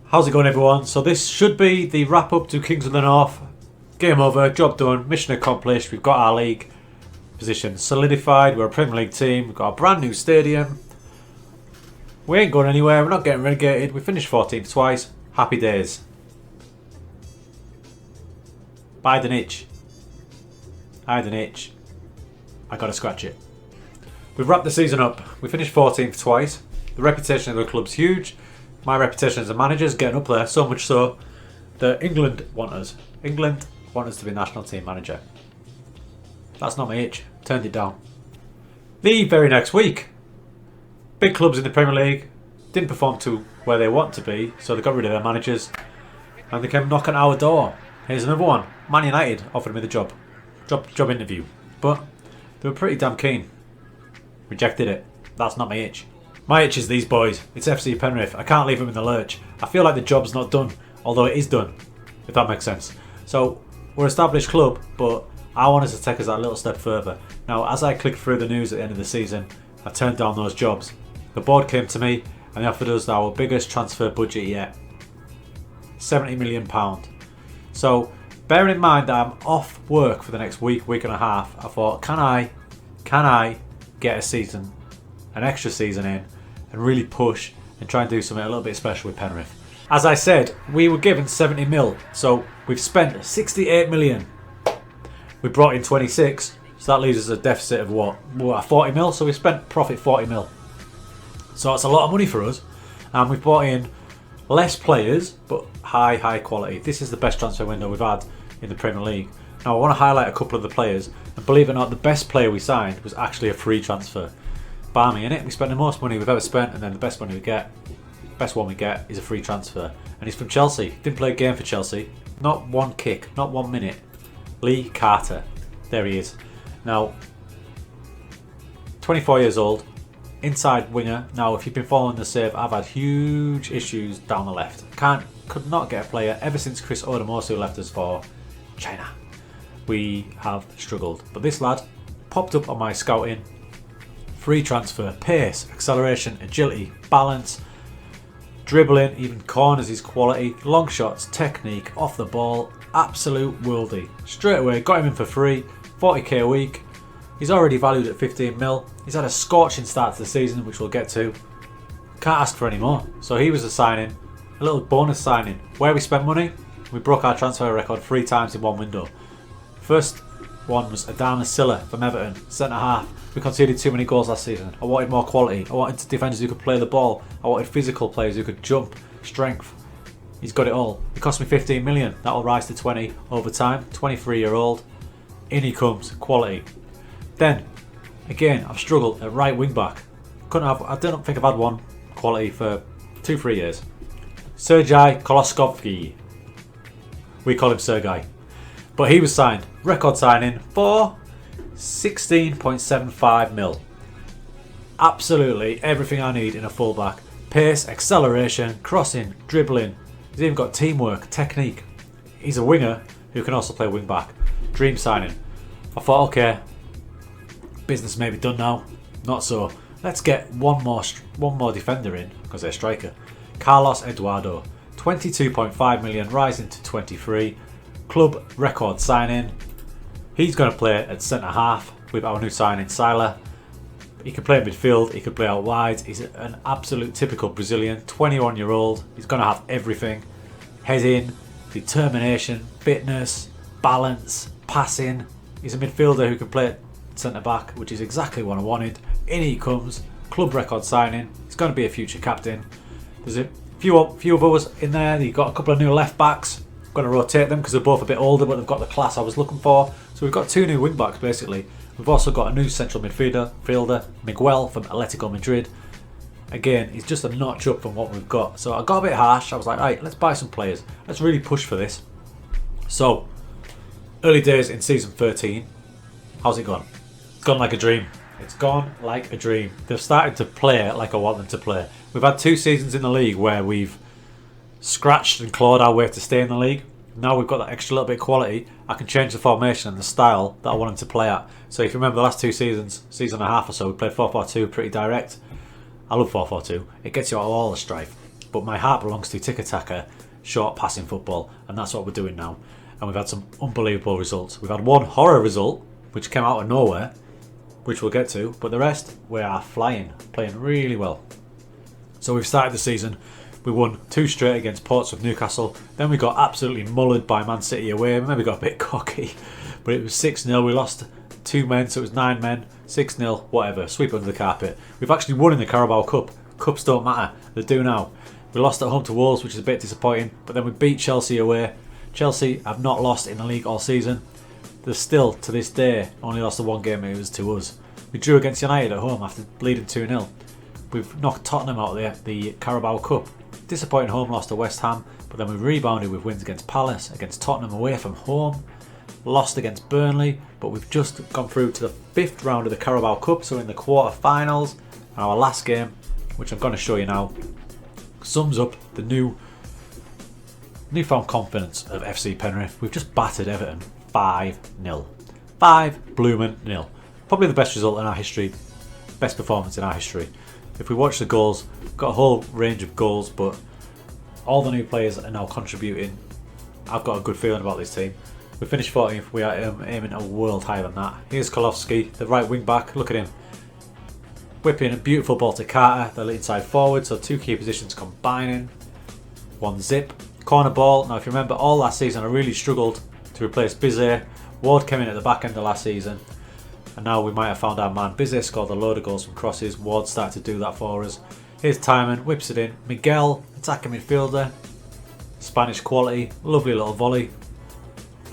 How's it going, everyone? So this should be the wrap up to Kings of the North. Game over, job done, mission accomplished. We've got our league position solidified. We're a Premier League team. We've got a brand new stadium. We ain't going anywhere. We're not getting relegated. We finished 14th twice. Happy days. I had an itch. I gotta scratch it. We've wrapped the season up. We finished 14th twice. The reputation of the club's huge. My reputation as a manager is getting up there, so much so that England want us. England want us to be national team manager. That's not my itch. Turned it down. The very next week, big clubs in the Premier League didn't perform to where they want to be, so they got rid of their managers and they came knocking at our door. Here's another one. Man United offered me the job interview, but they were pretty damn keen. Rejected it. That's not my itch. My itch is these boys. It's FC Penrith. I can't leave them in the lurch. I feel like the job's not done, although it is done, if that makes sense. So we're an established club, but I want us to take us that little step further. Now, as I clicked through the news at the end of the season, I turned down those jobs. The board came to me and they offered us our biggest transfer budget yet. £70 million. So bearing in mind that I'm off work for the next week and a half, I thought, can I get a season, an extra season in, and really push and try and do something a little bit special with Penrith. As I said, we were given 70 mil, so we've spent 68 million. We brought in 26, so that leaves us a deficit of what 40 mil, so we spent profit 40 mil. So that's a lot of money for us, and we've brought in less players, but high quality. This is the best transfer window we've had in the Premier League. Now I want to highlight a couple of the players, and believe it or not, the best player we signed was actually a free transfer. Barmy, innit? We spent the most money we've ever spent, and then the best one we get is a free transfer. And he's from Chelsea. Didn't play a game for Chelsea. Not one kick, not 1 minute. Lee Carter. There he is. Now, 24 years old, inside winger. Now, if you've been following the save, I've had huge issues down the left. Could not get a player ever since Chris Odomosu left us for China. We have struggled. But this lad popped up on my scouting. Free transfer, pace, acceleration, agility, balance, dribbling, even corners is quality, long shots, technique, off the ball, absolute worldie. Straight away, got him in for free, 40k a week. He's already valued at 15 mil. He's had a scorching start to the season, which we'll get to. Can't ask for any more. So he was a signing, a little bonus signing. Where we spent money, we broke our transfer record 3 times in one window. First one was Adama Silla from Everton, centre half. We conceded too many goals last season. I wanted more quality. I wanted defenders who could play the ball. I wanted physical players who could jump, strength. He's got it all. It cost me 15 million. That will rise to 20 over time. 23-year-old. In he comes. Quality. Then, again, I've struggled at right wing back. I don't think I've had one quality for 2-3 years. Sergei Koloskovsky. We call him Sergei. But he was signed. Record signing for 16.75 mil. Absolutely everything I need in a fullback. Pace, acceleration, crossing, dribbling. He's even got teamwork, technique. He's a winger who can also play wing back. Dream signing. I thought, okay, business may be done now. Not so. Let's get one more defender in, because they're striker. Carlos Eduardo. 22.5 million, rising to 23. Club record signing. He's going to play at centre half with our new signing, Sila. He can play at midfield, he can play out wide. He's an absolute typical Brazilian, 21-year-old. He's going to have everything. Heading, determination, fitness, balance, passing. He's a midfielder who can play at centre back, which is exactly what I wanted. In he comes, club record signing. He's going to be a future captain. There's a few of us in there. You've got a couple of new left backs. Going to rotate them because they're both a bit older, but they've got the class I was looking for. So we've got 2 new wing backs basically. We've also got a new central midfielder, Miguel from Atletico Madrid. Again, he's just a notch up from what we've got. So I got a bit harsh. I was like, right, let's buy some players. Let's really push for this. So, early days in season 13. How's it gone? It's gone like a dream. It's gone like a dream. They've started to play like I want them to play. We've had 2 seasons in the league where we've scratched and clawed our way to stay in the league. Now we've got that extra little bit of quality. I can change the formation and the style that I want them to play at. So if you remember the last 2 seasons, season and a half or so, we played 4-4-2, pretty direct. I love 4-4-2. It gets you out of all the strife. But my heart belongs to tiki-taka, short passing football, and that's what we're doing now. And we've had some unbelievable results. We've had one horror result, which came out of nowhere, which we'll get to, but the rest, we are flying, playing really well. So we've started the season, we won 2 straight against Portsmouth, Newcastle, then we got absolutely mullered by Man City away, we maybe got a bit cocky, but it was 6-0, we lost 2 men, so it was 9 men, 6-0, whatever, sweep under the carpet. We've actually won in the Carabao Cup, cups don't matter, they do now. We lost at home to Wolves, which is a bit disappointing, but then we beat Chelsea away. Chelsea have not lost in the league all season. They're still, to this day, only lost the 1 game, it was to us. We drew against United at home after bleeding 2-0. We've knocked Tottenham out of the Carabao Cup. Disappointing home loss to West Ham, but then we rebounded with wins against Palace, against Tottenham away from home. Lost against Burnley, but we've just gone through to the 5th round of the Carabao Cup, so in the quarter-finals. And our last game, which I'm going to show you now, sums up the newfound confidence of FC Penrith. We've just battered Everton 5-0. 5-0. Probably the best result in our history, best performance in our history. If we watch the goals, we've got a whole range of goals, but all the new players are now contributing. I've got a good feeling about this team. We finished 14th, we are aiming a world higher than that. Here's Kolofsky, the right wing back, look at him. Whipping a beautiful ball to Carter, the inside forward, so 2 key positions combining. 1 zip. Corner ball, now if you remember all last season I really struggled to replace Bizet. Ward came in at the back end of last season, and now we might have found our man. Bizet scored a load of goals from crosses, Ward started to do that for us. Here's Timon, whips it in. Miguel, attacking midfielder. Spanish quality, lovely little volley.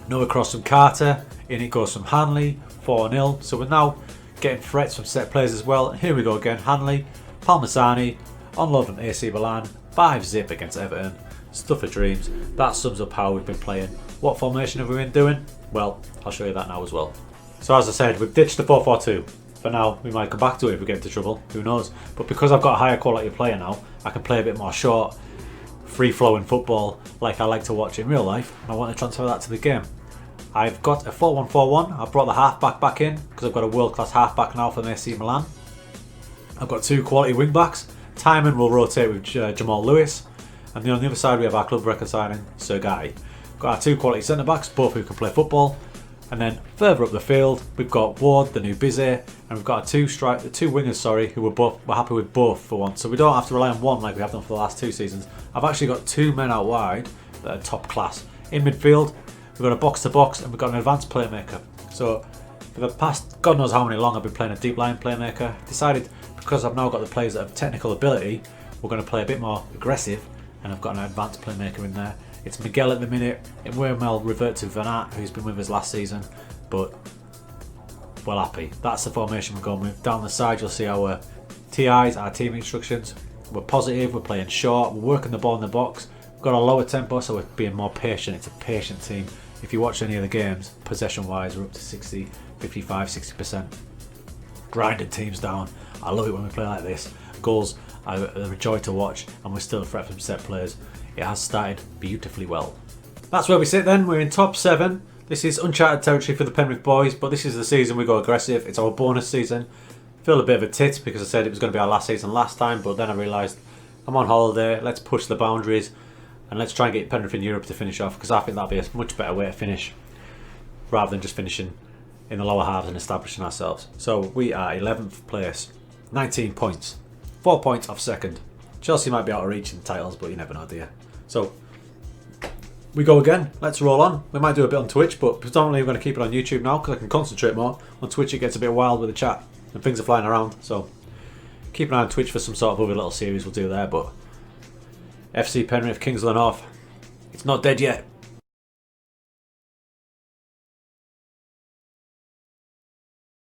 Another cross from Carter, in it goes from Hanley, 4-0. So we're now getting threats from set players as well. Here we go again, Hanley, Palmisani, on loan from AC Milan, 5-0 against Everton. Stuff of dreams. That sums up how we've been playing. What formation have we been doing? Well, I'll show you that now as well. So as I said, we've ditched the 4-4-2. For now, we might come back to it if we get into trouble, who knows. But because I've got a higher quality player now, I can play a bit more short, free-flowing football like I like to watch in real life, and I want to transfer that to the game. I've got a 4-1-4-1. I've brought the half-back back in because I've got a world-class half-back now from AC Milan. I've got 2 quality wing-backs. Timon will rotate with Jamal Lewis. And then on the other side we have our club record signing, Sergai. We've got our 2 quality centre-backs, both who can play football. And then further up the field, we've got Ward, the new Bizet, and we've got our 2 wingers, who we're happy with both for once. So we don't have to rely on one like we have done for the last 2 seasons. I've actually got 2 men out wide that are top class. In midfield, we've got a box-to-box and we've got an advanced playmaker. So for the past God knows how many long I've been playing a deep line playmaker, decided because I've now got the players that have technical ability, we're going to play a bit more aggressive. And I've got an advanced playmaker in there. It's Miguel at the minute. It will well revert to Van Aert, who's been with us last season, but well happy. That's the formation we're going with. Down the side you'll see our TIs, our team instructions. We're positive, we're playing short, we're working the ball in the box. We've got a lower tempo, so we're being more patient. It's a patient team. If you watch any of the games, possession wise, we're up to 60, 55, 60%. Grinding teams down. I love it when we play like this. Goals are a joy to watch, and we're still a threat from set players. It has started beautifully well. That's where we sit then. We're in top 7. This is uncharted territory for the Penrith boys, but this is the season we go aggressive. It's our bonus season. Feel a bit of a tit because I said it was going to be our last season last time, but then I realised I'm on holiday. Let's push the boundaries and let's try and get Penrith in Europe to finish off, because I think that'd be a much better way to finish rather than just finishing in the lower halves and establishing ourselves. So we are 11th place, 19 points. 4 points off second. Chelsea might be out of reach in the titles, but you never know, do you? So, we go again. Let's roll on. We might do a bit on Twitch, but predominantly we're going to keep it on YouTube now because I can concentrate more. On Twitch it gets a bit wild with the chat and things are flying around. So, keep an eye on Twitch for some sort of other little series we'll do there. But FC Penrith, Kings of the North. It's not dead yet.